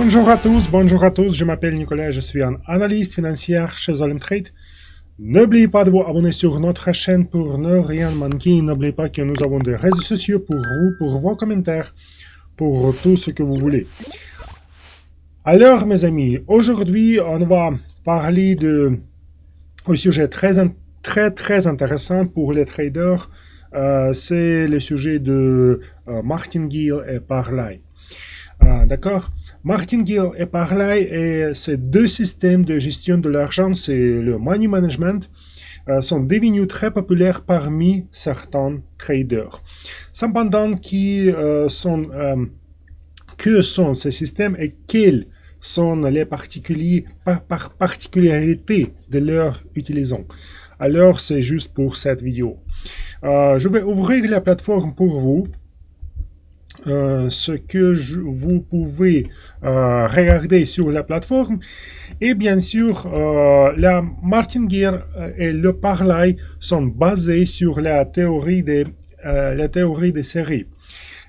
Bonjour à tous, je m'appelle Nicolas, je suis un analyste financier chez Olymtrade. N'oubliez pas de vous abonner sur notre chaîne pour ne rien manquer. N'oubliez pas que nous avons des réseaux sociaux pour vous, pour vos commentaires, pour tout ce que vous voulez. Alors mes amis, aujourd'hui on va parler au sujet très intéressant pour les traders. C'est le sujet de Martingale et Parlay. D'accord. Martingale et Parlay, ces deux systèmes de gestion de l'argent, c'est le money management, sont devenus très populaires parmi certains traders. Cependant, que sont ces systèmes et quelles sont les particularités de leur utilisation? Alors, c'est juste pour cette vidéo. Je vais ouvrir la plateforme pour vous. Ce que vous pouvez regarder sur la plateforme. Et bien sûr, la Martingale et le Parlay sont basés sur la théorie des séries.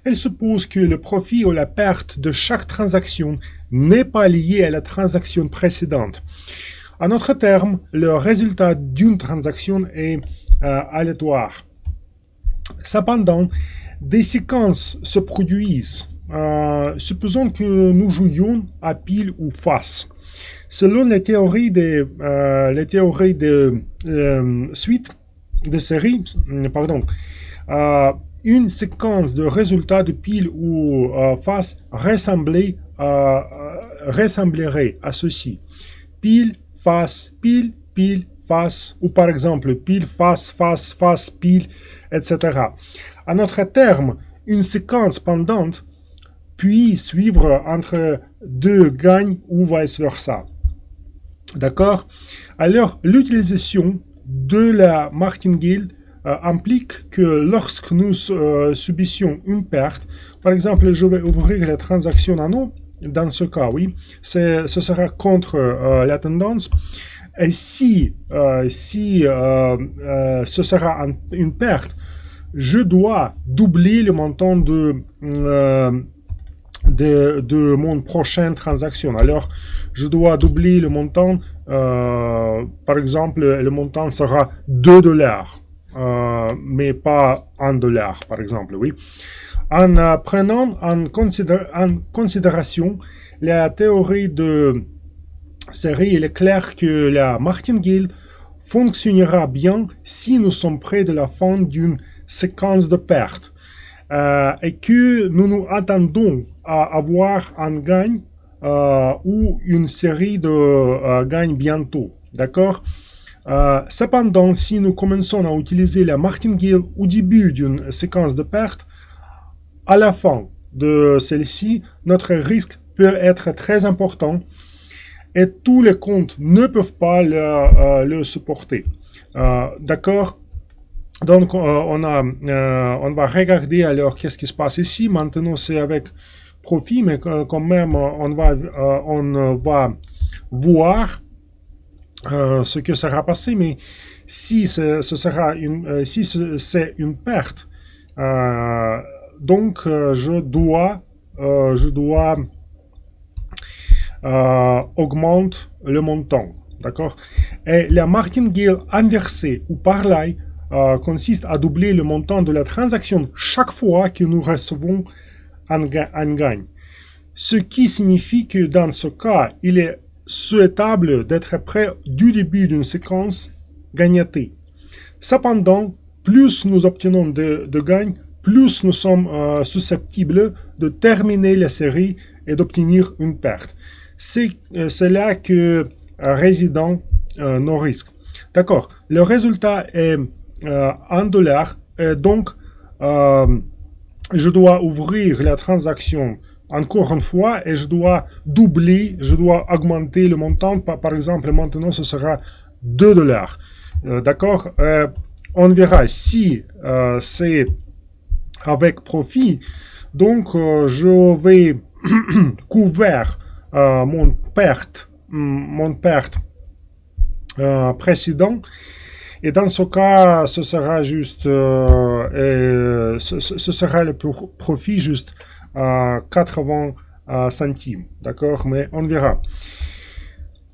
Elle suppose que le profit ou la perte de chaque transaction n'est pas lié à la transaction précédente. En d'autres termes, le résultat d'une transaction est aléatoire. Cependant, des séquences se produisent. Supposons que nous jouions à pile ou face. Selon les théories de suite, de série, une séquence de résultats de pile ou face ressemblerait à ceci. Pile, face, pile, pile, face, ou par exemple pile, face, face, face, pile, etc. En d'autres termes, une séquence pendante puis suivre entre deux gagnes ou vice-versa. D'accord? Alors, l'utilisation de la Martingale implique que lorsque nous subissions une perte, par exemple, je vais ouvrir la transaction en eau, dans ce cas, oui, ce sera contre la tendance. Et si ce sera une perte, je dois doubler le montant de mon prochaine transaction. Alors, je dois doubler le montant. Par exemple, le montant sera 2 dollars, mais pas 1 dollar, par exemple, oui. En prenant en considération la théorie de série, il est clair que la Martingale fonctionnera bien si nous sommes près de la fin d'une séquence de pertes et que nous nous attendons à avoir un gain ou une série de gains bientôt. D'accord? Cependant, si nous commençons à utiliser la Martingale au début d'une séquence de pertes, à la fin de celle-ci, notre risque peut être très important et tous les comptes ne peuvent pas le supporter. D'accord? Donc, on va regarder alors qu'est-ce qui se passe ici. Maintenant, c'est avec profit, mais quand même, on va voir ce que sera passé. Mais si c'est une perte, donc je dois augmenter le montant. D'accord? Et la Martingale inversée ou Parlay consiste à doubler le montant de la transaction chaque fois que nous recevons un gain. Ce qui signifie que dans ce cas, il est souhaitable d'être prêt du début d'une séquence gagnatée. Cependant, plus nous obtenons de gains, plus nous sommes susceptibles de terminer la série et d'obtenir une perte. C'est là que résident nos risques. D'accord. Le résultat est 1 dollar. Donc, je dois ouvrir la transaction encore une fois et je dois augmenter le montant. Par exemple, maintenant, ce sera 2 dollars. D'accord. On verra si c'est avec profit. Donc, je vais couvrir mon perte précédent. Et dans ce cas, ce sera juste, ce sera le profit juste 80 centimes. D'accord? Mais on verra.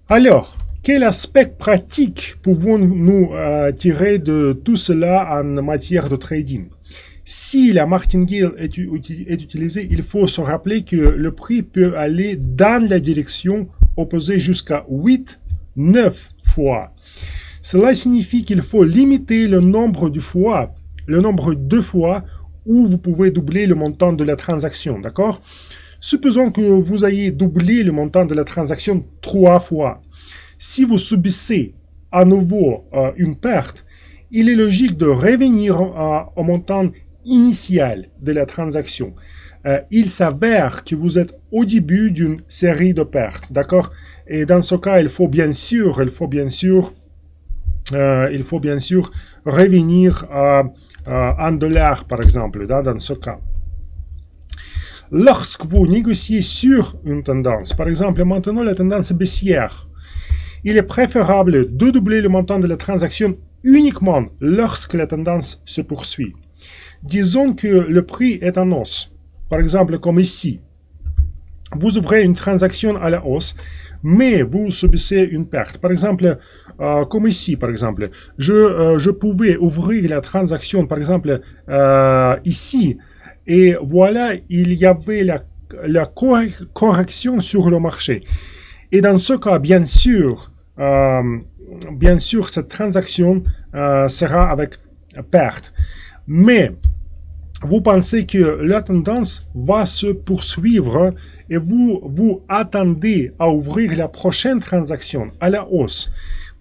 Alors, quel aspect pratique pouvons-nous tirer de tout cela en matière de trading? Si la martingale est utilisée, il faut se rappeler que le prix peut aller dans la direction opposée jusqu'à 8, 9 fois. Cela signifie qu'il faut limiter le nombre de fois où vous pouvez doubler le montant de la transaction, d'accord? Supposons que vous ayez doublé le montant de la transaction 3 fois. Si vous subissez à nouveau une perte, il est logique de revenir au montant initial de la transaction. Il s'avère que vous êtes au début d'une série de pertes, d'accord? Et dans ce cas, il faut bien sûr revenir en dollars, par exemple, dans ce cas. Lorsque vous négociez sur une tendance, par exemple, maintenant la tendance est baissière, il est préférable de doubler le montant de la transaction uniquement lorsque la tendance se poursuit. Disons que le prix est en hausse, par exemple comme ici. Vous ouvrez une transaction à la hausse, mais vous subissez une perte. Par exemple, comme ici, par exemple, je pouvais ouvrir la transaction, par exemple, ici, et voilà, il y avait la correction sur le marché. Et dans ce cas, bien sûr, cette transaction sera avec perte. Mais vous pensez que la tendance va se poursuivre et vous attendez à ouvrir la prochaine transaction à la hausse.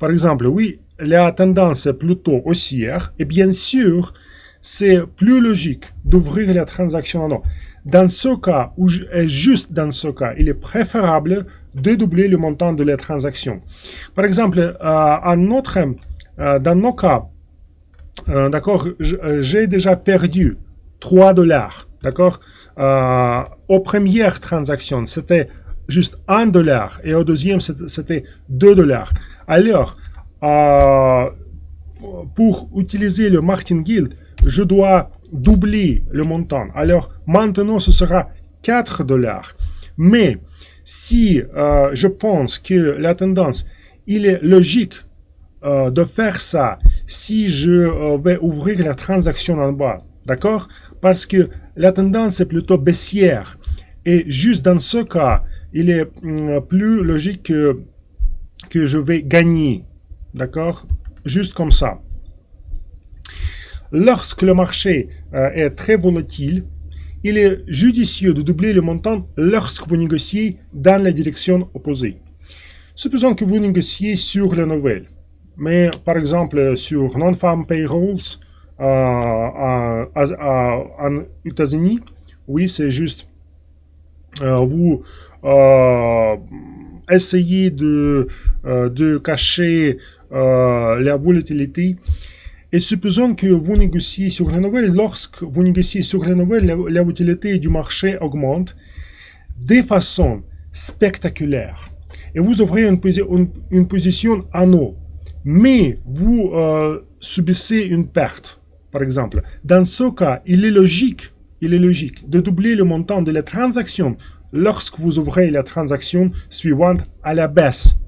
Par exemple, oui, la tendance est plutôt haussière et bien sûr, c'est plus logique d'ouvrir la transaction en haut. Dans ce cas, ou juste dans ce cas, il est préférable de doubler le montant de la transaction. Par exemple, dans nos cas, d'accord, j'ai déjà perdu 3 dollars, d'accord? Aux premières transactions, c'était juste 1 dollar et au deuxième, c'était 2 dollars. Alors, pour utiliser le martingale, je dois doubler le montant. Alors, maintenant, ce sera 4 dollars. Mais, si je pense que la tendance, il est logique de faire ça si je vais ouvrir la transaction en bas, d'accord? Parce que la tendance est plutôt baissière. Et juste dans ce cas, il est plus logique que je vais gagner, d'accord? Juste comme ça. Lorsque le marché est très volatile, il est judicieux de doubler le montant lorsque vous négociez dans la direction opposée. Supposons que vous négociez sur les nouvelles, mais par exemple sur non-farm payrolls en États-Unis, oui, c'est juste vous essayez de cacher la volatilité. Et supposons que vous négociez sur les nouvelles. Lorsque vous négociez sur les nouvelles, la volatilité du marché augmente de façon spectaculaire. Et vous ouvrez une position en haut. Mais vous subissez une perte, par exemple. Dans ce cas, il est logique de doubler le montant de la transaction lorsque vous ouvrez la transaction suivante à la baisse.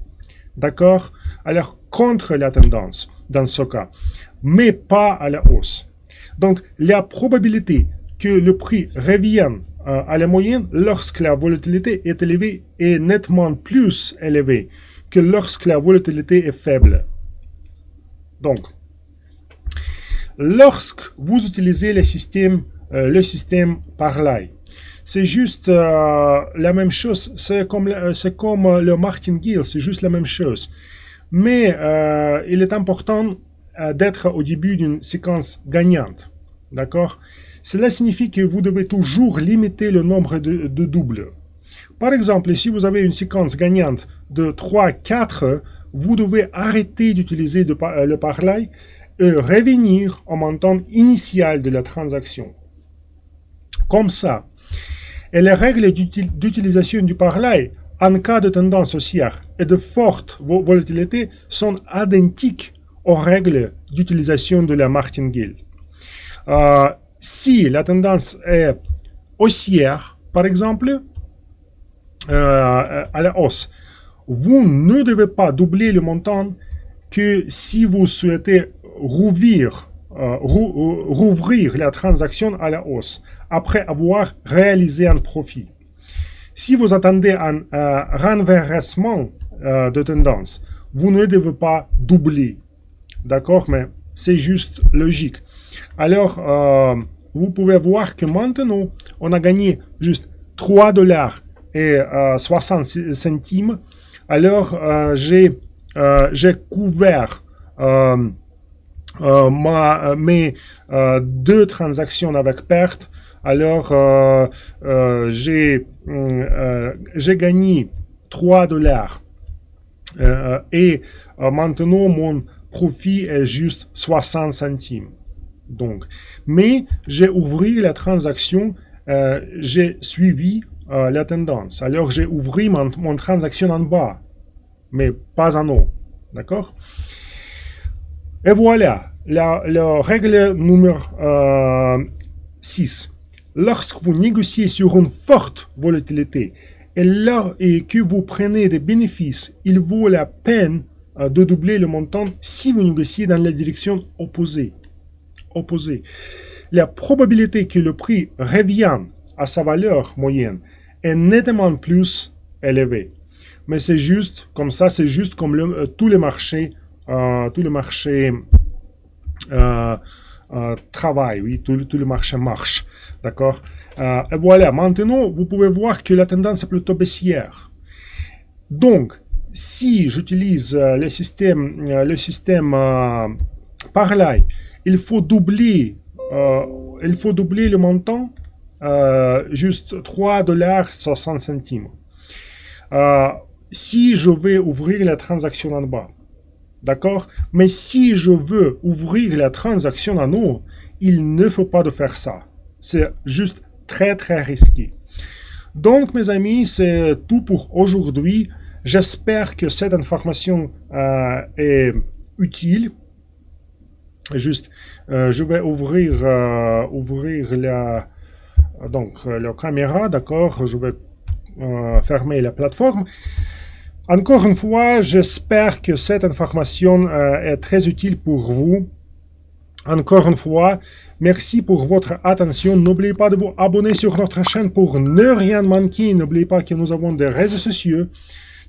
D'accord? Alors, contre la tendance, dans ce cas. Mais pas à la hausse. Donc, la probabilité que le prix revienne à la moyenne lorsque la volatilité est élevée est nettement plus élevée que lorsque la volatilité est faible. Donc, lorsque vous utilisez le système parlay, c'est juste la même chose. C'est comme le martingale, c'est juste la même chose. Mais il est important d'être au début d'une séquence gagnante. D'accord? Cela signifie que vous devez toujours limiter le nombre de doubles. Par exemple, si vous avez une séquence gagnante de 3-4, vous devez arrêter d'utiliser le parlay et revenir au montant initial de la transaction. Comme ça. Et les règles d'utilisation du parlay en cas de tendance haussière et de forte volatilité sont identiques aux règles d'utilisation de la martingale. Si la tendance est haussière, par exemple, à la hausse. Vous ne devez pas doubler le montant que si vous souhaitez rouvrir la transaction à la hausse après avoir réalisé un profit. Si vous attendez un renversement de tendance, vous ne devez pas doubler. D'accord? Mais c'est juste logique. Alors, vous pouvez voir que maintenant, on a gagné juste 3 dollars et 60 centimes. Alors, j'ai couvert mes deux transactions avec perte. Alors, j'ai gagné 3 dollars. Et maintenant, mon profit est juste 60 centimes. Donc, mais j'ai ouvert la transaction, j'ai suivi la tendance. Alors, j'ai ouvert mon transaction en bas, mais pas en haut. D'accord? Et voilà, la règle numéro 6. Lorsque vous négociez sur une forte volatilité et que vous prenez des bénéfices, il vaut la peine de doubler le montant si vous négociez dans la direction opposée. La probabilité que le prix revienne à sa valeur moyenne est nettement plus élevée. Mais c'est juste comme ça, c'est juste comme tous les marchés travaillent, oui, tout le marché marche, d'accord. Et voilà, maintenant, vous pouvez voir que la tendance est plutôt baissière. Donc, si j'utilise le système parlay, il faut doubler le montant, juste 3 dollars 60 centimes. Si je vais ouvrir la transaction en bas, d'accord? Mais si je veux ouvrir la transaction en haut, il ne faut pas de faire ça. C'est juste très très risqué. Donc mes amis, c'est tout pour aujourd'hui. J'espère que cette information est utile. Juste, je vais ouvrir la caméra, d'accord? Je vais fermer la plateforme. Encore une fois, j'espère que cette information est très utile pour vous. Encore une fois, merci pour votre attention. N'oubliez pas de vous abonner sur notre chaîne pour ne rien manquer. N'oubliez pas que nous avons des réseaux sociaux,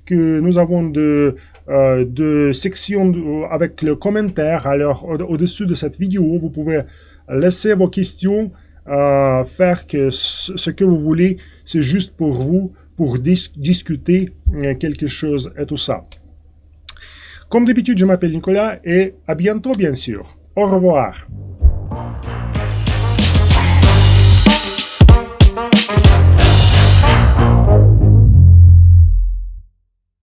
que nous avons de sections avec le commentaire. Alors, au-dessus de cette vidéo, vous pouvez laisser vos questions, faire ce que vous voulez. C'est juste pour vous, pour discuter quelque chose et tout ça. Comme d'habitude, je m'appelle Nicolas et à bientôt, bien sûr. Au revoir.